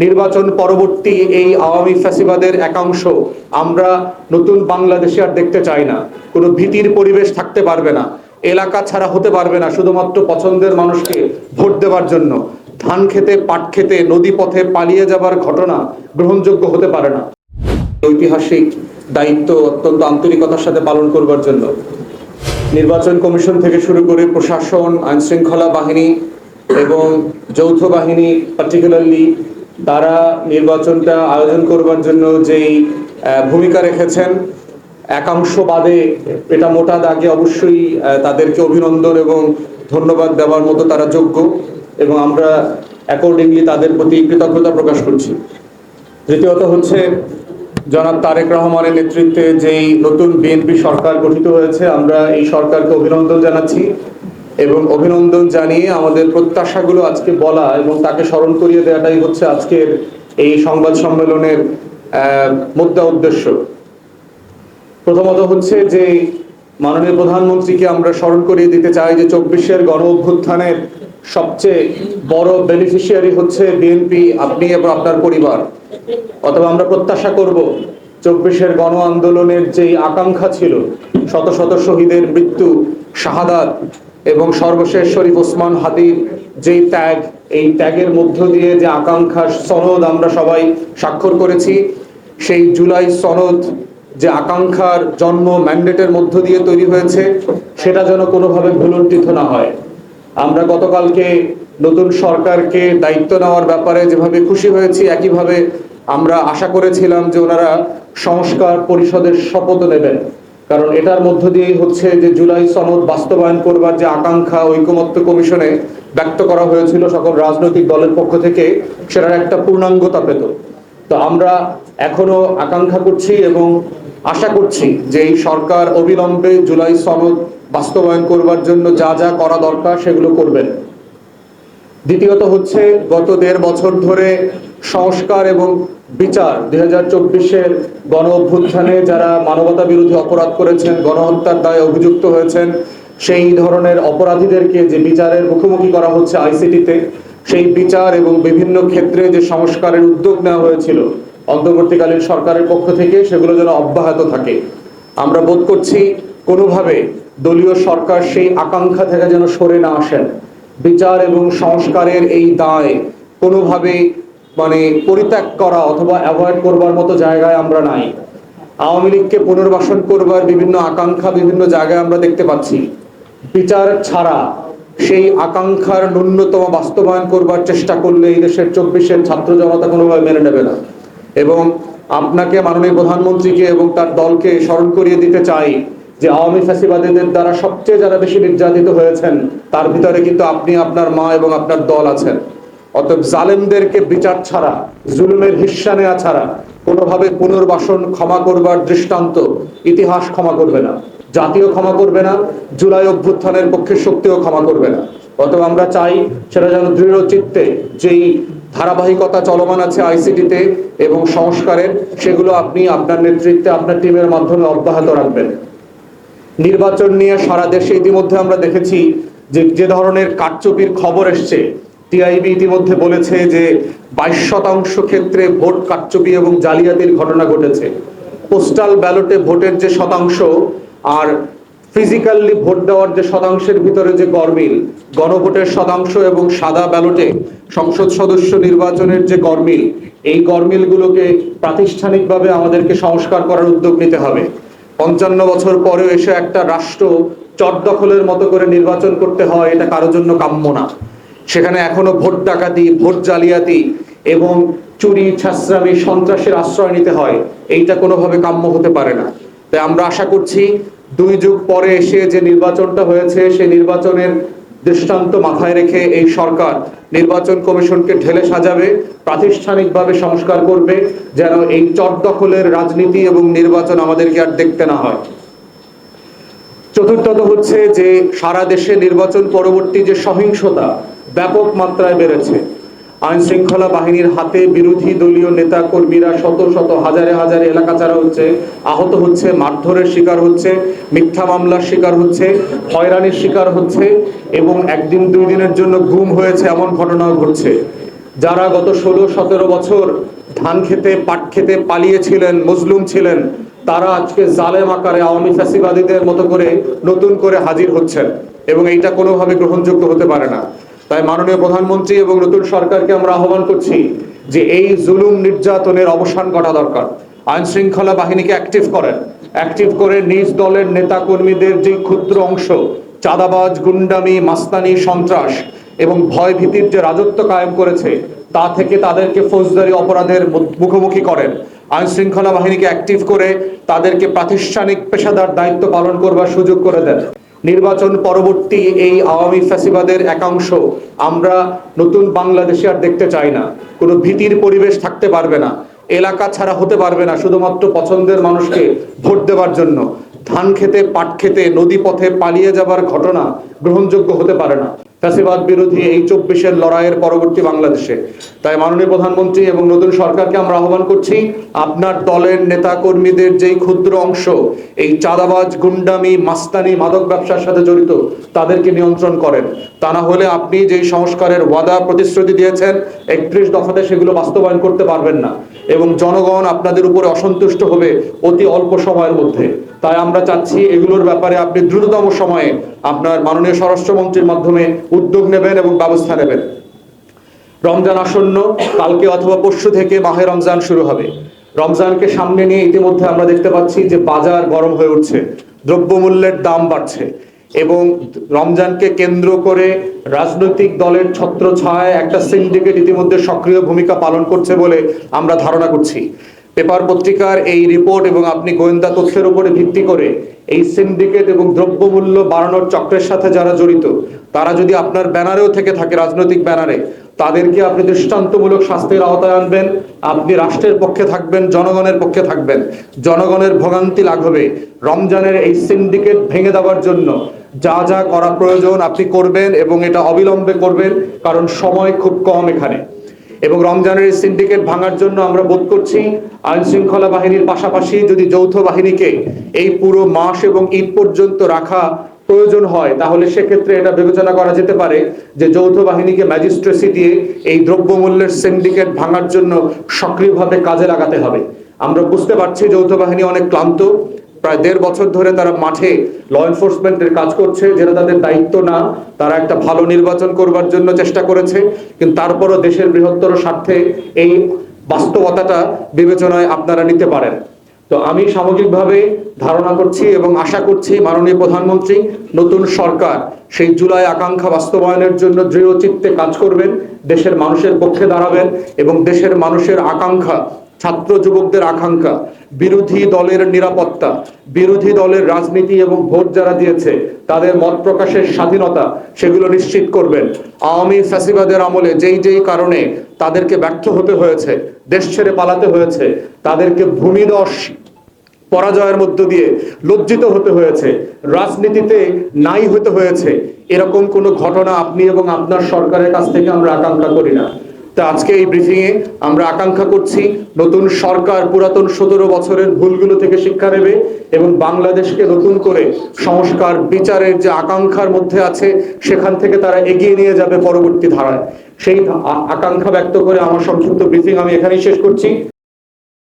নির্বাচন পরবর্তী এই আওয়ামী ফ্যাসিবাদের একাংশ আমরা নতুন বাংলাদেশে আর দেখতে চাই না। কোনো ভীতির পরিবেশ থাকতে পারবে না, এলাকা ছাড়া হতে পারবে না শুধুমাত্র পছন্দের মানুষকে ভোট দেওয়ার জন্য। ধান খেতে, পাট খেতে, নদী পথে পালিয়ে যাবার ঘটনা গ্রহণযোগ্য হতে পারে না। ঐতিহাসিক দায়িত্ব অত্যন্ত আন্তরিকতার সাথে পালন করবার জন্য নির্বাচন কমিশন থেকে শুরু করে প্রশাসন, আইন শৃঙ্খলা বাহিনী এবং যৌথ বাহিনী পার্টিকুলারলি তারা নির্বাচনটা আয়োজন করবার জন্য যেই ভূমিকা রেখেছেন, একাংশ বাদে এটা মোটা দাগে অবশ্যই তাদেরকে অভিনন্দন এবং ধন্যবাদ দেওয়ার মতো তারা যোগ্য, এবং আমরা অ্যাকর্ডিংলি তাদের প্রতি কৃতজ্ঞতা প্রকাশ করছি। দ্বিতীয়ত হচ্ছে জনাব তারেক রহমানের নেতৃত্বে যেই নতুন বিএনপি সরকার গঠিত হয়েছে, আমরা এই সরকারকে অভিনন্দন জানাচ্ছি এবং অভিনন্দন জানিয়ে আমাদের প্রত্যাশাগুলো আজকে বলা এবং তাকে স্মরণ করিয়ে দেওয়াটাই হচ্ছে আজকের এই সংবাদ সম্মেলনের মুদ্রা উদ্দেশ্য। প্রথমত হচ্ছে যে মাননীয় প্রধানমন্ত্রীকে আমরা স্মরণ করিয়ে দিতে চাই যে 24-এর গণ অভ্যুত্থানের সবচেয়ে বড় বেনিফিশিয়ারি হচ্ছে বিএনপি, আপনি এবং আপনার পরিবার। অথবা আমরা প্রত্যাশা করব 24-এর গণ আন্দোলনের যেই আকাঙ্ক্ষা ছিল, শত শত শহীদের মৃত্যু, শাহাদাত এবং সর্বশেষ শরীফ ওসমান হাদির যেই ত্যাগ, এই ত্যাগের মধ্য দিয়ে যে আকাঙ্ক্ষার সনদ আমরা সবাই স্বাক্ষর করেছি, সেই জুলাই সনদ যে আকাঙ্ক্ষার জন্ম ম্যান্ডেটের মধ্য দিয়ে তৈরি হয়েছে, সেটা যেন কোনোভাবে ভুলুণ্ঠিত না হয়। আমরা গতকালকে নতুন সরকারকে দায়িত্ব নেওয়ার ব্যাপারে যেভাবে খুশি হয়েছি, একইভাবে আমরা আশা করেছিলাম যে ওনারা সংস্কার পরিষদের শপথ নেবেন, কারণ এটার মধ্য দিয়েই হচ্ছে যে জুলাই সনদ বাস্তবায়ন করবার যে আকাঙ্ক্ষা ঐকমত্য কমিশনে ব্যক্ত করা হয়েছিল সকল রাজনৈতিক দলের পক্ষ থেকে, সেটার একটা পূর্ণাঙ্গতা পেত। তো আমরা এখনো আকাঙ্ক্ষা করছি এবং আশা করছি যে এই সরকার অবিলম্বে জুলাই সনদ বাস্তবায়ন করবার জন্য যা যা করা দরকার সেগুলো করবেন। দ্বিতীয়ত হচ্ছে গত 1.5 বছর ধরে সংস্কার এবং বিচার, 2024-এর গণ অভ্যুত্থানে যারা মানবতা বিরোধী অপরাধ করেছেন, গণহত্যার দায়ে অভিযুক্ত হয়েছেন, সেই ধরনের অপরাধীদেরকে যে বিচারের মুখোমুখি করা হচ্ছে আইসিটিতে, সেই বিচার এবং বিভিন্ন ক্ষেত্রে যে সংস্কারের উদ্যোগ নেওয়া হয়েছিল অন্তর্বর্তীকালীন সরকারের পক্ষ থেকে, সেগুলো যেন অব্যাহত থাকে। আমরা বোধ করছি কোনোভাবে দলীয় সরকার সেই আকাঙ্ক্ষা থেকে যেন সরে না আসেন। বিচার এবং সংস্কারের এই দায় কোনোভাবে পরিত্যাগ করা অথবা অ্যাভয়েড করবার মতো জায়গায় আমরা নাই। আওয়ামী লীগকে পুনর্বাসন করবার বিভিন্ন আকাঙ্ক্ষা বিভিন্ন জায়গায় আমরা দেখতে পাচ্ছি। বিচার ছাড়া সেই আকাঙ্ক্ষার ন্যূনতম বাস্তবায়ন করবার চেষ্টা করলে এই দেশের 24-এর ছাত্র জনতা কোনোভাবে মেনে নেবে না। এবং আপনাকে, মাননীয় প্রধানমন্ত্রীকে এবং তার দলকে স্মরণ করিয়ে দিতে চাই যে আওয়ামী ফ্যাসিবাদীদের দ্বারা সবচেয়ে যারা বেশি নির্যাতিত হয়েছেন, তার ভিতরে কিন্তু আপনি, আপনার মা এবং আপনার দল আছেন। অতএব জালেমদেরকে বিচার ছাড়া, জুলুমের হিস্সা নেওয়া ছাড়া কোনোভাবে পুনর্বাসন ক্ষমা করবার দৃষ্টান্ত ইতিহাস ক্ষমা করবে না, জাতীয় ক্ষমা করবে না, জুলাই অভ্যুত্থানের পক্ষে শক্তিও ক্ষমা করবে না। অতএব আমরা চাই সেটা যেন দৃঢ় চিত্তে যেই ধারাবাহিকতা চলমান আছে আইসিটিতে এবং সংস্কারের, সেগুলো আপনি আপনার নেতৃত্বে, আপনার টিমের মাধ্যমে অব্যাহত রাখবেন। নির্বাচন নিয়ে সারা দেশে ইতিমধ্যে আমরা দেখেছি যে ধরনের কারচুপির খবর এসছে। টিআইবি ইতিমধ্যে বলেছে যে 22% ক্ষেত্রে ভোট কারচুপি এবং জালিয়াতির ঘটনা ঘটেছে। পোস্টাল ব্যালটে ভোটের যে শতাংশ আর ফিজিক্যালি ভোট দেওয়ার যে শতাংশের ভিতরে যে গরমিল, গণভোটের শতাংশ এবং সাদা ব্যালটে সংসদ সদস্য নির্বাচনের যে গরমিল, এই গরমিলগুলোকে প্রাতিষ্ঠানিকভাবে আমাদেরকে সংস্কার করার উদ্যোগ নিতে হবে। 55 বছর পরেও এসে একটা রাষ্ট্র চটদখলের মতো করে নির্বাচন করতে হয়, এটা কারোর জন্য কাম্য না। সেখানে এখনো ভোট ডাকাতি, ভোট জালিয়াতি এবং চুরি, ছাসরামি, সন্ত্রাসের আশ্রয় নিতে হয়, এইটা কোনোভাবে কাম্য হতে পারে না। তাই আমরা আশা করছি 2 যুগ পরে এসে যে নির্বাচনটা হয়েছে, সেই নির্বাচনের দৃষ্টান্ত মাথায় রেখে এই সরকার নির্বাচন কমিশনকে ঢেলে সাজাবে, প্রাতিষ্ঠানিকভাবে সংস্কার করবে, যেন এই চটদখলের রাজনীতি এবং নির্বাচন আমাদেরকে আর দেখতে না হয়। চতুর্থত হচ্ছে যে সারা দেশে নির্বাচন পরবর্তী যে সহিংসতা ব্যাপক মাত্রায় বেড়েছে। আইন শৃঙ্খলা বাহিনীর হাতে বিরোধী দলীয় নেতা কর্মীরা শত শত হাজারে হাজারে এলাকা ছাড়া হচ্ছে, আহত হচ্ছে, মারধরের শিকার হচ্ছে, মিথ্যা মামলার শিকার হচ্ছে, হয়রানির শিকার হচ্ছে এবং 1 দিন 2 দিনের জন্য গুম হয়েছে এমন ঘটনাও ঘটছে। যারা গত 16-17 বছর ধান খেতে পাট খেতে পালিয়েছিলেন, মজলুম ছিলেন, তারা আজকে জালেম আকারে আওয়ামী ফ্যাসিবাদীদের মতো করে নতুন করে হাজির হচ্ছেন এবং এইটা কোনোভাবে গ্রহণযোগ্য হতে পারে না। তাই মাননীয় প্রধানমন্ত্রী এবং নতুন সরকারকে আমরা আহ্বান করছি যে এই জুলুম নির্যাতনের অবসান ঘটা দরকার। আইন শৃঙ্খলা বাহিনীকে অ্যাক্টিভ করে নিজ দলের নেতা কর্মীদের যে ক্ষুদ্র অংশ চাঁদাবাজ, গুন্ডামি, মাস্তানি, সন্ত্রাস এবং ভয় ভীতির যে রাজত্ব কায়েম করেছে তা থেকে তাদেরকে ফৌজদারি অপরাধের মুখোমুখি করেন। আইন শৃঙ্খলা বাহিনীকে অ্যাক্টিভ করে তাদেরকে প্রাতিষ্ঠানিক পেশাদার দায়িত্ব পালন করবার সুযোগ করে দেন। নির্বাচন পরবর্তী এই আওয়ামী ফ্যাসিবাদের একাংশ আমরা নতুন বাংলাদেশে আর দেখতে চাই না। কোনো ভীতির পরিবেশ থাকতে পারবে না, এলাকা ছাড়া হতে পারবে না শুধুমাত্র পছন্দের মানুষকে ভোট দেওয়ার জন্য। ধান খেতে পাট খেতে নদী পথে পালিয়ে যাবার ঘটনা গ্রহণযোগ্য হতে পারে না ফ্যাসিবাদ বিরোধী এই 24-এর লড়াইয়ের পরবর্তী বাংলাদেশে। তাই মাননীয় প্রধানমন্ত্রী এবং নতুন সরকারকে আমরা আহ্বান করছি, আপনার দলের নেতা কর্মীদের যেই ক্ষুদ্র অংশ এই চাঁদাবাজ, গুন্ডামি, মাস্তানি, মাদক ব্যবসার সাথে জড়িত তাদেরকে নিয়ন্ত্রণ করেন। তা না হলে আপনি যেই সংস্কারের ওয়াদা প্রতিশ্রুতি দিয়েছেন 31 দফাতে সেগুলো বাস্তবায়ন করতে পারবেন না এবং জনগণ আপনাদের উপরে অসন্তুষ্ট হবে অতি অল্প সময়ের মধ্যে। তাই আমরা চাচ্ছি এগুলোর ব্যাপারে আপনি দ্রুততম সময়ে আপনার মাননীয় স্বরাষ্ট্রমন্ত্রীর মাধ্যমে উদ্যোগ নেবেন এবং ব্যবস্থা নেবেন। রমজান আসন্ন, কালকে অথবা পরশু থেকে মাহে রমজান শুরু হবে। রমজানকে সামনে নিয়ে ইতিমধ্যে আমরা দেখতে পাচ্ছি যে বাজার গরম হয়ে উঠছে, দ্রব্যমূল্যের দাম বাড়ছে এবং রমজানকে কেন্দ্র করে রাজনৈতিক দলের ছত্রছায়ায় একটা সিন্ডিকেট ইতিমধ্যে সক্রিয় ভূমিকা পালন করছে বলে আমরা ধারণা করছি। পেপার পত্রিকার এই রিপোর্ট এবং আপনি গোয়েন্দা তথ্যের উপরে ভিত্তি করে এই সিন্ডিকেট এবং দ্রব্যমূল্য বাড়ানোর চক্রের সাথে যারা জড়িত তারা যদি আপনার ব্যানারেও থেকে থাকে, রাজনৈতিক ব্যানারে, তাদেরকে আপনি দৃষ্টান্তমূলক শাস্তির আওতায় আনবেন। আপনি রাষ্ট্রের পক্ষে থাকবেন, জনগণের পক্ষে থাকবেন, জনগণের ভোগান্তি লাঘবে রমজানের এই সিন্ডিকেট ভেঙে দেওয়ার জন্য যা যা করা প্রয়োজন আপনি করবেন এবং এটা অবিলম্বে করবেন, কারণ সময় খুব কম এখানে। এবং রমজানের এই সিন্ডিকেট ভাঙার জন্য আমরা বোধ করছি আইন শৃঙ্খলা বাহিনীর পাশাপাশি যদি যৌথ বাহিনীকে এই পুরো মাস এবং ঈদ পর্যন্ত রাখা প্রয়োজন হয় তাহলে সেক্ষেত্রে এটা বিবেচনা করা যেতে পারে যে যৌথ বাহিনীকে ম্যাজিস্ট্রেসি দিয়ে এই দ্রব্যমূল্যের সিন্ডিকেট ভাঙার জন্য সক্রিয়ভাবে কাজে লাগাতে হবে। আমরা বুঝতে পারছি যৌথ বাহিনী অনেক ক্লান্ত, প্রায় 1.5 বছর ধরে তারা মাঠে ল এনফোর্সমেন্টের কাজ করছে, যেটা তাদের দায়িত্ব না। তারা একটা ভালো নির্বাচন করবার জন্য চেষ্টা করেছে, কিন্তু তারপরও দেশের বৃহত্তর স্বার্থে এই বাস্তবতাটা বিবেচনায় আপনারা নিতে পারেন। তো আমি সামগ্রিকভাবে ধারণা করছি এবং আশা করছি মাননীয় প্রধানমন্ত্রী, নতুন সরকার সেই জুলাই আকাঙ্ক্ষা বাস্তবায়নের জন্য দৃঢ় চিত্তে কাজ করবেন, দেশের মানুষের পক্ষে দাঁড়াবেন এবং দেশের মানুষের আকাঙ্ক্ষা, ছাত্র যুবকদের আকাঙ্ক্ষা, বিরোধী দলের নিরাপত্তা, বিরোধী দলের রাজনীতি এবং ভোট যারা দিয়েছে তাদের মত প্রকাশের স্বাধীনতা, সেগুলো নিশ্চিত করবেন। আওয়ামী ফ্যাসিবাদের আমলে যেই কারণে তাদেরকে ব্যর্থ হতে হয়েছে, দেশ ছেড়ে পালাতে হয়েছে, তাদেরকে ভূমিধস পরাজয়ের মধ্য দিয়ে লজ্জিত হতে হয়েছে, রাজনীতিতে নাই হতে হয়েছে, এরকম কোনো ঘটনা আপনি এবং আপনার সরকারের কাছ থেকে আমরা আকাঙ্ক্ষা করি না। তা আজকে এই ব্রিফিংয়ে আমরা আকাঙ্ক্ষা করছি নতুন সরকার পুরাতন 17 বছরের ভুলগুলো থেকে শিক্ষা নেবে এবং বাংলাদেশকে নতুন করে সংস্কার, বিচারের যে আকাঙ্ক্ষার মধ্যে আছে সেখান থেকে তারা এগিয়ে নিয়ে যাবে পরবর্তী ধারায়। সেই আকাঙ্ক্ষা ব্যক্ত করে আমার সংক্ষিপ্ত ব্রিফিং আমি এখানেই শেষ করছি।